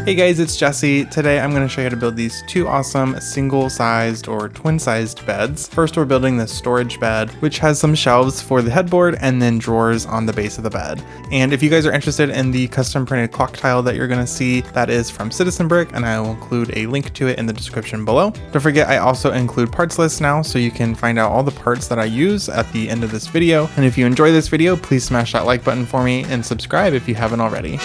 Hey guys, it's Jesse. Today I'm going to show you how to build these two awesome single-sized or twin-sized beds. First, we're building the storage bed, which has some shelves for the headboard and then drawers on the base of the bed. And if you guys are interested in the custom printed clock tile that you're going to see, that is from Citizen Brick, and I will include a link to it in the description below. Don't forget, I also include parts lists now, so you can find out all the parts that I use at the end of this video. And if you enjoy this video, please smash that like button for me and subscribe if you haven't already.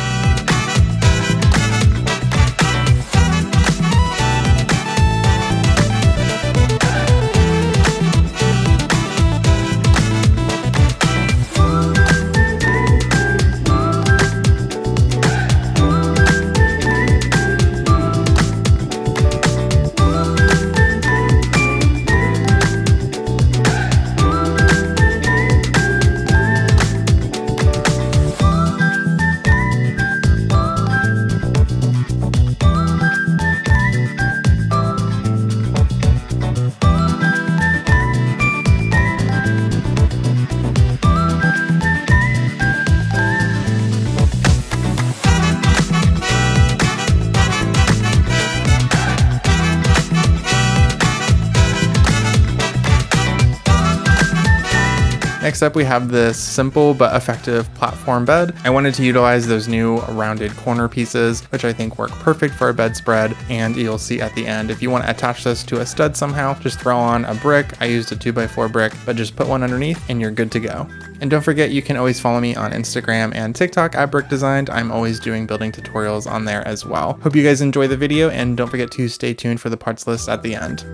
Next up, we have this simple but effective platform bed. I wanted to utilize those new rounded corner pieces, which I think work perfect for a bedspread, and you'll see at the end. If you want to attach this to a stud somehow, just throw on a brick. I used a 2x4 brick, but just put one underneath and you're good to go. And don't forget, you can always follow me on Instagram and TikTok at Brick Designed. I'm always doing building tutorials on there as well. Hope you guys enjoy the video, and don't forget to stay tuned for the parts list at the end.